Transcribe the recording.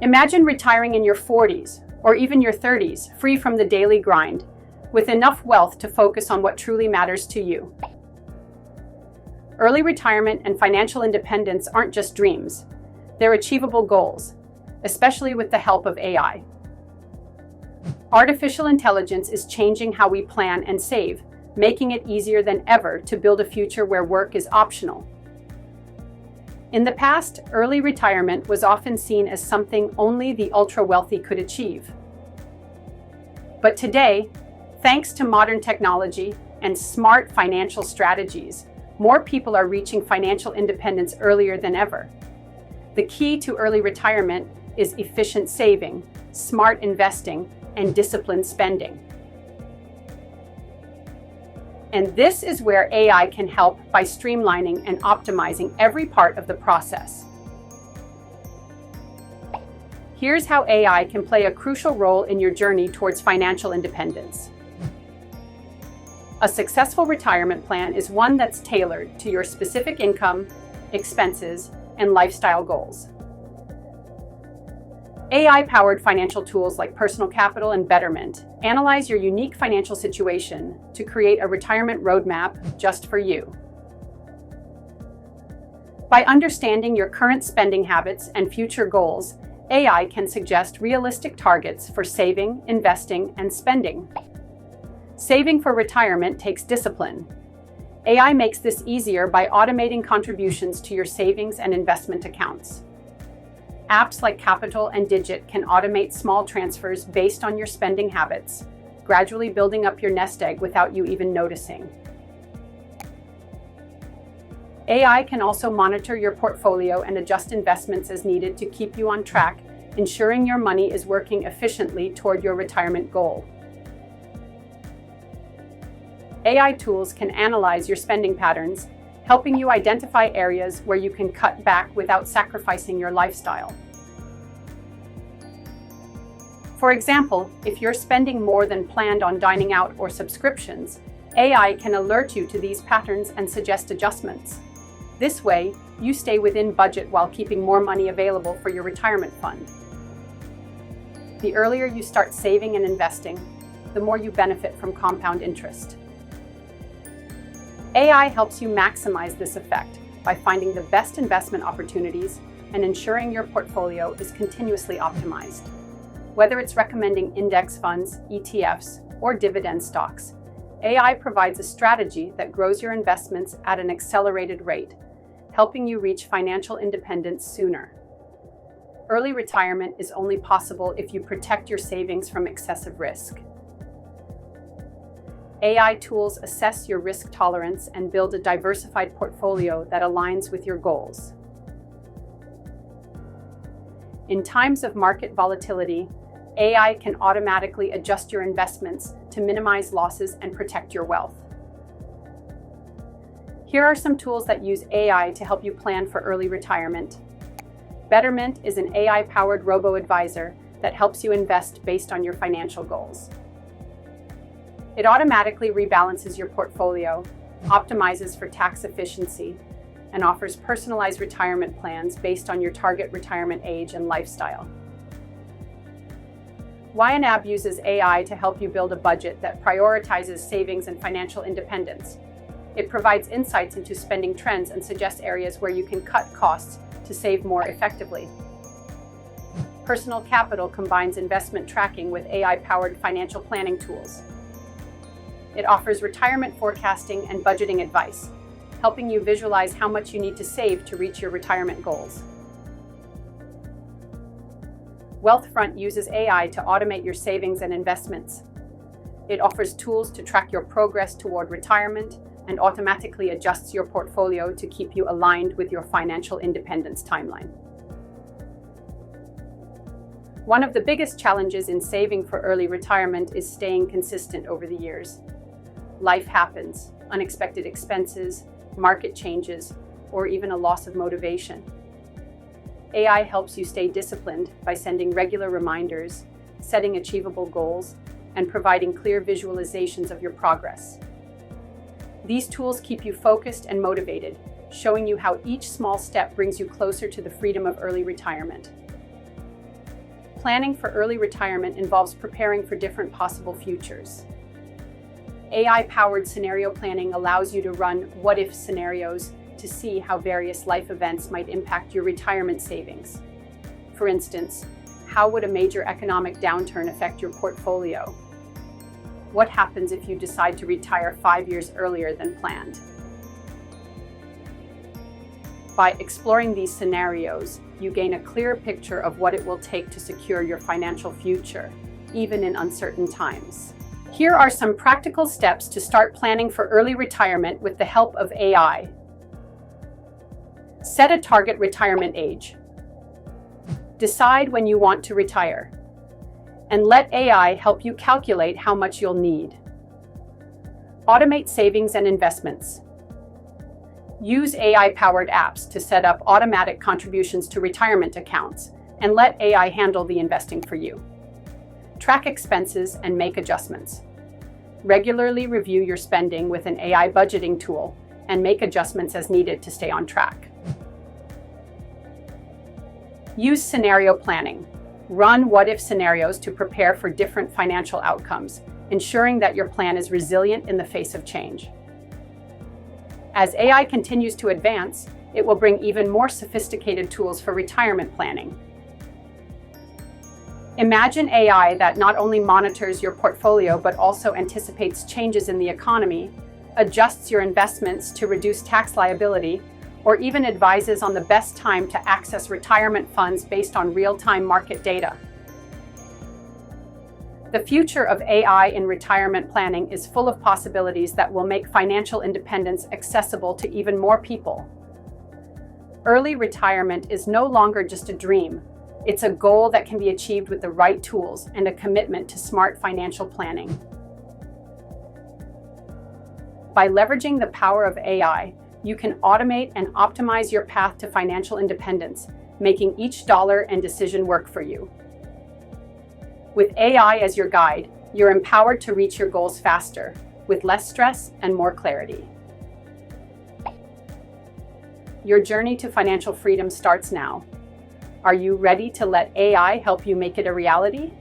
Imagine retiring in your 40s or even your 30s, free from the daily grind, with enough wealth to focus on what truly matters to you. Early retirement and financial independence aren't just dreams. They're achievable goals, especially with the help of AI. Artificial intelligence is changing how we plan and save, making it easier than ever to build a future where work is optional. In the past, early retirement was often seen as something only the ultra-wealthy could achieve. But today, thanks to modern technology and smart financial strategies, more people are reaching financial independence earlier than ever. The key to early retirement is efficient saving, smart investing, and disciplined spending. And this is where AI can help by streamlining and optimizing every part of the process. Here's how AI can play a crucial role in your journey towards financial independence. A successful retirement plan is one that's tailored to your specific income, expenses, and lifestyle goals. AI-powered financial tools like Personal Capital and Betterment analyze your unique financial situation to create a retirement roadmap just for you. By understanding your current spending habits and future goals, AI can suggest realistic targets for saving, investing, and spending. Saving for retirement takes discipline. AI makes this easier by automating contributions to your savings and investment accounts. Apps like Capital and Digit can automate small transfers based on your spending habits, gradually building up your nest egg without you even noticing. AI can also monitor your portfolio and adjust investments as needed to keep you on track, ensuring your money is working efficiently toward your retirement goal. AI tools can analyze your spending patterns, helping you identify areas where you can cut back without sacrificing your lifestyle. For example, if you're spending more than planned on dining out or subscriptions, AI can alert you to these patterns and suggest adjustments. This way, you stay within budget while keeping more money available for your retirement fund. The earlier you start saving and investing, the more you benefit from compound interest. AI helps you maximize this effect by finding the best investment opportunities and ensuring your portfolio is continuously optimized. Whether it's recommending index funds, ETFs, or dividend stocks, AI provides a strategy that grows your investments at an accelerated rate, helping you reach financial independence sooner. Early retirement is only possible if you protect your savings from excessive risk. AI tools assess your risk tolerance and build a diversified portfolio that aligns with your goals. In times of market volatility, AI can automatically adjust your investments to minimize losses and protect your wealth. Here are some tools that use AI to help you plan for early retirement. Betterment is an AI-powered robo-advisor that helps you invest based on your financial goals. It automatically rebalances your portfolio, optimizes for tax efficiency, and offers personalized retirement plans based on your target retirement age and lifestyle. YNAB uses AI to help you build a budget that prioritizes savings and financial independence. It provides insights into spending trends and suggests areas where you can cut costs to save more effectively. Personal Capital combines investment tracking with AI-powered financial planning tools. It offers retirement forecasting and budgeting advice, helping you visualize how much you need to save to reach your retirement goals. Wealthfront uses AI to automate your savings and investments. It offers tools to track your progress toward retirement and automatically adjusts your portfolio to keep you aligned with your financial independence timeline. One of the biggest challenges in saving for early retirement is staying consistent over the years. Life happens, unexpected expenses, market changes, or even a loss of motivation. AI helps you stay disciplined by sending regular reminders, setting achievable goals, and providing clear visualizations of your progress. These tools keep you focused and motivated, showing you how each small step brings you closer to the freedom of early retirement. planning for early retirement involves preparing for different possible futures. AI-powered scenario planning allows you to run what-if scenarios to see how various life events might impact your retirement savings. For instance, how would a major economic downturn affect your portfolio? What happens if you decide to retire 5 years earlier than planned? By exploring these scenarios, you gain a clearer picture of what it will take to secure your financial future, even in uncertain times. Here are some practical steps to start planning for early retirement with the help of AI. Set a target retirement age. Decide when you want to retire, and let AI help you calculate how much you'll need. Automate savings and investments. Use AI-powered apps to set up automatic contributions to retirement accounts and let AI handle the investing for you. Track expenses and make adjustments. Regularly review your spending with an AI budgeting tool and make adjustments as needed to stay on track. Use scenario planning. Run what-if scenarios to prepare for different financial outcomes, ensuring that your plan is resilient in the face of change. As AI continues to advance, it will bring even more sophisticated tools for retirement planning. Imagine AI that not only monitors your portfolio but also anticipates changes in the economy, adjusts your investments to reduce tax liability, or even advises on the best time to access retirement funds based on real-time market data. The future of AI in retirement planning is full of possibilities that will make financial independence accessible to even more people. Early retirement is no longer just a dream. It's a goal that can be achieved with the right tools and a commitment to smart financial planning. By leveraging the power of AI, you can automate and optimize your path to financial independence, making each dollar and decision work for you. With AI as your guide, you're empowered to reach your goals faster, with less stress and more clarity. Your journey to financial freedom starts now. Are you ready to let AI help you make it a reality?